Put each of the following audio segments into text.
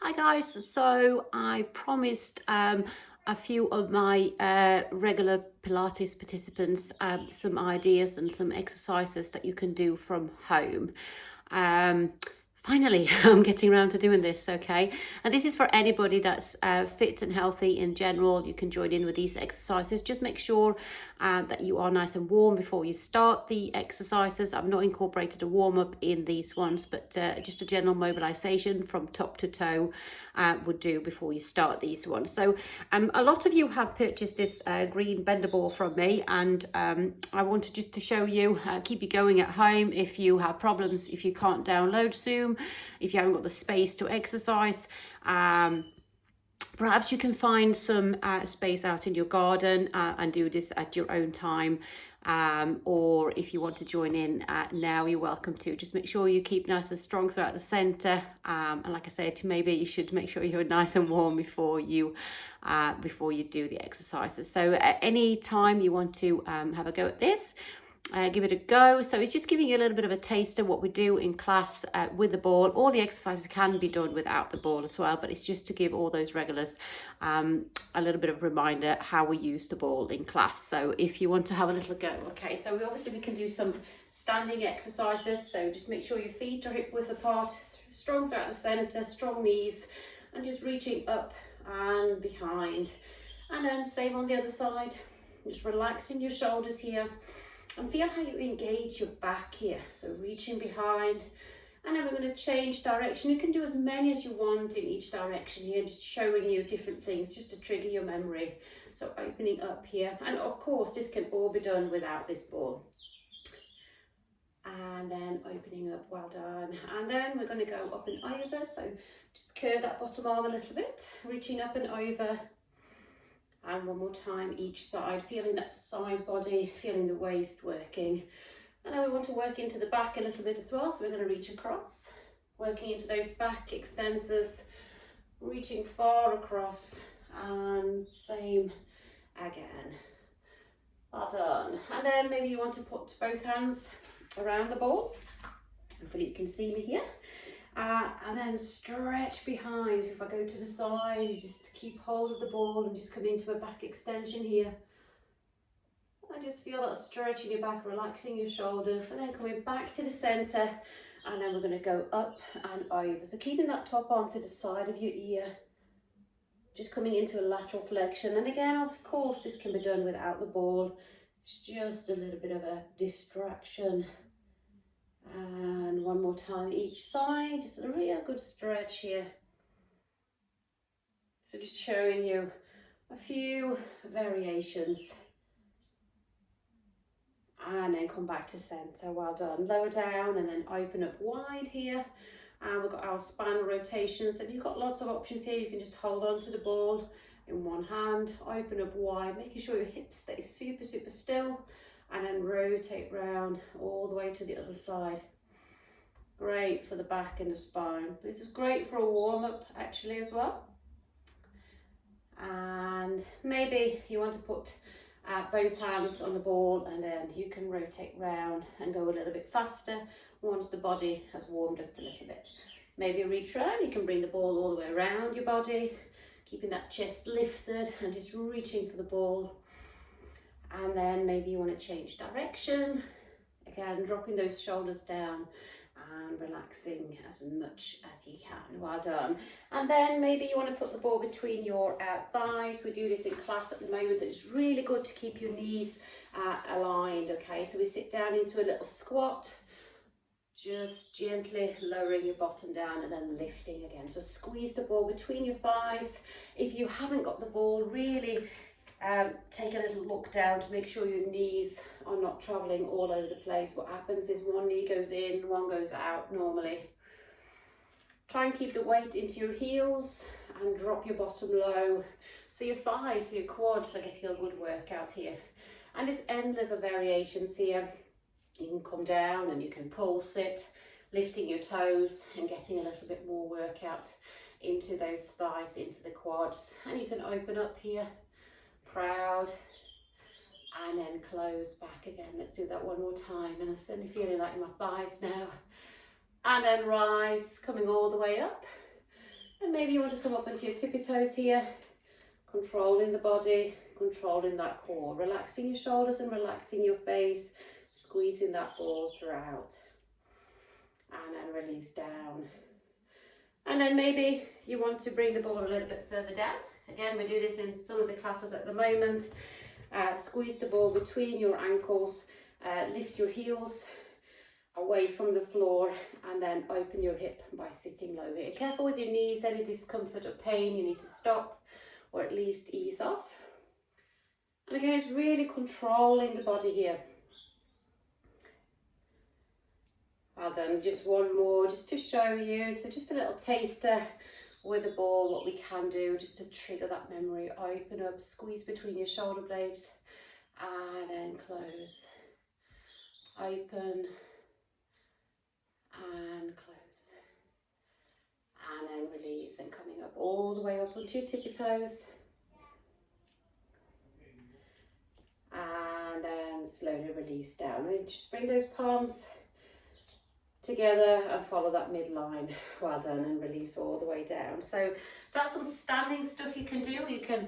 Hi guys, so I promised a few of my regular Pilates participants some ideas and some exercises that you can do from home. Um, Finally, I'm getting around to doing this, okay? And this is for anybody that's fit and healthy in general. You can join in with these exercises. Just make sure that you are nice and warm before you start the exercises. I've not incorporated a warm-up in these ones, but just a general mobilization from top to toe would do before you start these ones. So a lot of you have purchased this green bender ball from me, and I wanted just to show you, keep you going at home if you have problems, if you can't download Zoom, if you haven't got the space to exercise. Perhaps you can find some space out in your garden and do this at your own time. Or if you want to join in now, you're welcome to. Just make sure you keep nice and strong throughout the center. And like I said, maybe you should make sure you're nice and warm before you do the exercises. So at any time you want to have a go at this, give it a go. So it's just giving you a little bit of a taste of what we do in class with the ball. All the exercises can be done without the ball as well, but it's just to give all those regulars a little bit of reminder how we use the ball in class. So if you want to have a little go, okay, so we can do some standing exercises. So just make sure your feet are hip width apart, strong throughout the center, strong knees, and just reaching up and behind. And then same on the other side, just relaxing your shoulders here. And feel how you engage your back here. So reaching behind, and then we're going to change direction. You can do as many as you want in each direction here, just showing you different things, just to trigger your memory. So opening up here, and of course this can all be done without this ball. And then opening up, well done. And then we're going to go up and over. So just curve that bottom arm a little bit, reaching up and over. And one more time each side, feeling that side body, feeling the waist working. And then we want to work into the back a little bit as well, so we're going to reach across, working into those back extensors, reaching far across, and same again. Well done. And then maybe you want to put both hands around the ball. Hopefully you can see me here. And then stretch behind. So if I go to the side, you just keep hold of the ball and just come into a back extension here. I just feel that stretch in your back, relaxing your shoulders, and then coming back to the center. And then we're going to go up and over. So keeping that top arm to the side of your ear, just coming into a lateral flexion. And again, of course, this can be done without the ball. It's just a little bit of a distraction. And one more time each side, just a real good stretch here. So just showing you a few variations. And then come back to center, well done. Lower down and then open up wide here. And we've got our spinal rotations, and you've got lots of options here. You can just hold on to the ball in one hand, open up wide, making sure your hips stay super, super still, and then rotate round all the way to the other side. Great for the back and the spine. This is great for a warm-up actually as well. And maybe you want to put both hands on the ball, and then you can rotate round and go a little bit faster once the body has warmed up a little bit. Maybe reach around, you can bring the ball all the way around your body, keeping that chest lifted and just reaching for the ball. And then maybe you want to change direction. Again, dropping those shoulders down and relaxing as much as you can. Well done. And then maybe you want to put the ball between your thighs. We do this in class at the moment. It's really good to keep your knees aligned. Okay, so we sit down into a little squat, just gently lowering your bottom down and then lifting again. So squeeze the ball between your thighs. If you haven't got the ball, really take a little look down to make sure your knees are not traveling all over the place. What happens is one knee goes in, one goes out normally. Try and keep the weight into your heels and drop your bottom low. So your thighs, your quads are getting a good workout here. And there's endless of variations here. You can come down and you can pulse it, lifting your toes and getting a little bit more workout into those thighs, into the quads. And you can open up here, proud, and then close back again. Let's do that one more time. And I'm certainly feeling that in my thighs now. And then rise, coming all the way up. And maybe you want to come up onto your tippy toes here, controlling the body, controlling that core, relaxing your shoulders and relaxing your face, squeezing that ball throughout. And then release down. And then maybe you want to bring the ball a little bit further down. Again, we do this in some of the classes at the moment. Squeeze the ball between your ankles, lift your heels away from the floor, and then open your hip by sitting low here. Careful with your knees, any discomfort or pain you need to stop or at least ease off. And again, it's really controlling the body here. Well done, just one more just to show you. So just a little taster with the ball, what we can do just to trigger that memory. Open up, squeeze between your shoulder blades, and then close. Open and close. And then release, and coming up all the way up onto your tippy toes. And then slowly release down. And just bring those palms together and follow that midline. Well done, and release all the way down. So that's some standing stuff you can do. You can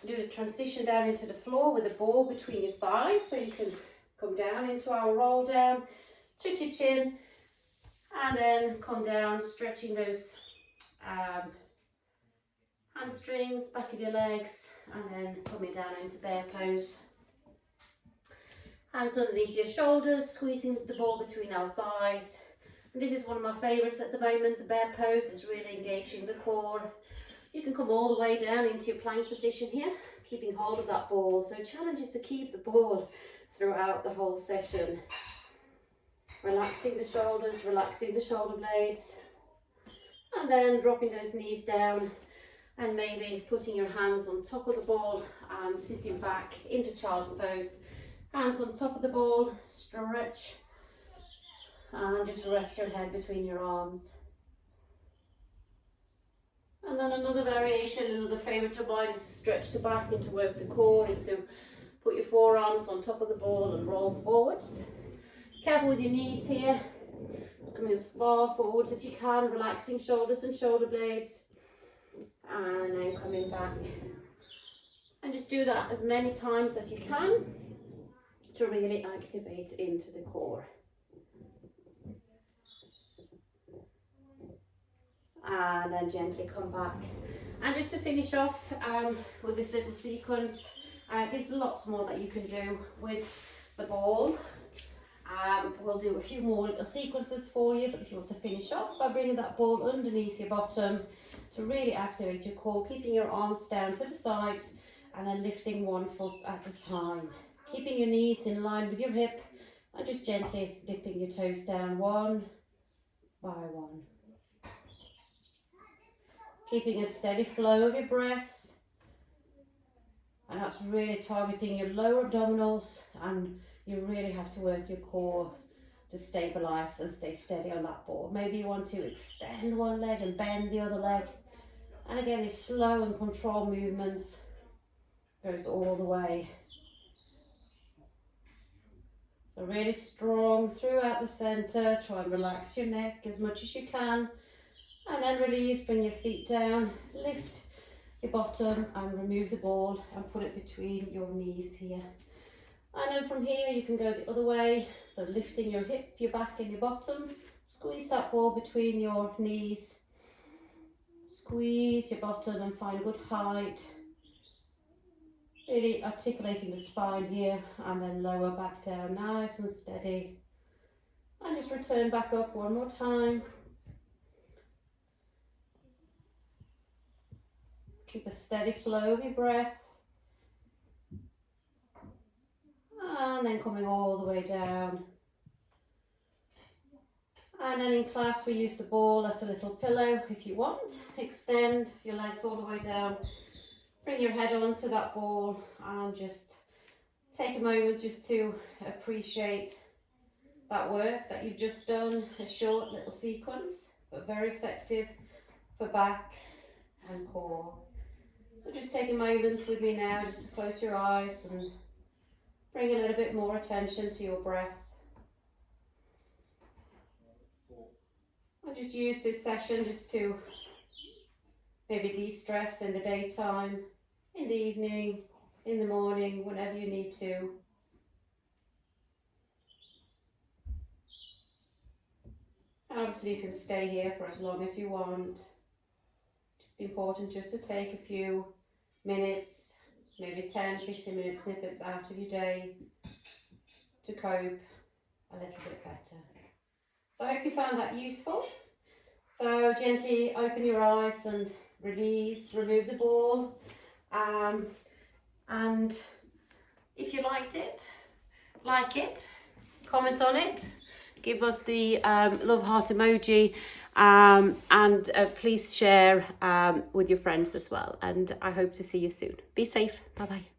do the transition down into the floor with the ball between your thighs. So you can come down into our roll down, tuck your chin, and then come down, stretching those hamstrings, back of your legs, and then coming down into bear pose. Hands underneath your shoulders, squeezing the ball between our thighs. And this is one of my favourites at the moment. The bear pose is really engaging the core. You can come all the way down into your plank position here, keeping hold of that ball. So challenge is to keep the ball throughout the whole session. Relaxing the shoulders, relaxing the shoulder blades. And then dropping those knees down and maybe putting your hands on top of the ball and sitting back into child's pose. Hands on top of the ball, stretch, and just rest your head between your arms. And then another variation, another favourite of mine is to stretch the back and to work the core, is to put your forearms on top of the ball and roll forwards. Careful with your knees here, coming as far forwards as you can, relaxing shoulders and shoulder blades, and then coming back. And just do that as many times as you can to really activate into the core. And then gently come back. And just to finish off with this little sequence, there's lots more that you can do with the ball. We'll do a few more little sequences for you, but if you want to finish off by bringing that ball underneath your bottom to really activate your core, keeping your arms down to the sides and then lifting one foot at a time. Keeping your knees in line with your hip and just gently dipping your toes down one by one. Keeping a steady flow of your breath, and that's really targeting your lower abdominals, and you really have to work your core to stabilise and stay steady on that ball. Maybe you want to extend one leg and bend the other leg, and again these slow and controlled movements goes all the way. So really strong throughout the centre. Try and relax your neck as much as you can. And then release, bring your feet down, lift your bottom and remove the ball and put it between your knees here. And then from here you can go the other way. So lifting your hip, your back and your bottom. Squeeze that ball between your knees. Squeeze your bottom and find good height. Really articulating the spine here, and then lower back down, nice and steady. And just return back up one more time. Keep a steady flow of your breath. And then coming all the way down. And then in class we use the ball as a little pillow if you want. Extend your legs all the way down. Bring your head onto that ball and just take a moment just to appreciate that work that you've just done. A short little sequence, but very effective for back and core. So just take a moment with me now just to close your eyes and bring a little bit more attention to your breath. I'll just use this session just to maybe de-stress in the daytime, in the evening, in the morning, whenever you need to. And obviously you can stay here for as long as you want. Just important just to take a few minutes, maybe 10-15 minute snippets out of your day to cope a little bit better. So I hope you found that useful. So gently open your eyes and release, remove the ball. And if you liked it, like it, comment on it, give us the love heart emoji, and please share with your friends as well. And I hope to see you soon. Be safe. Bye bye.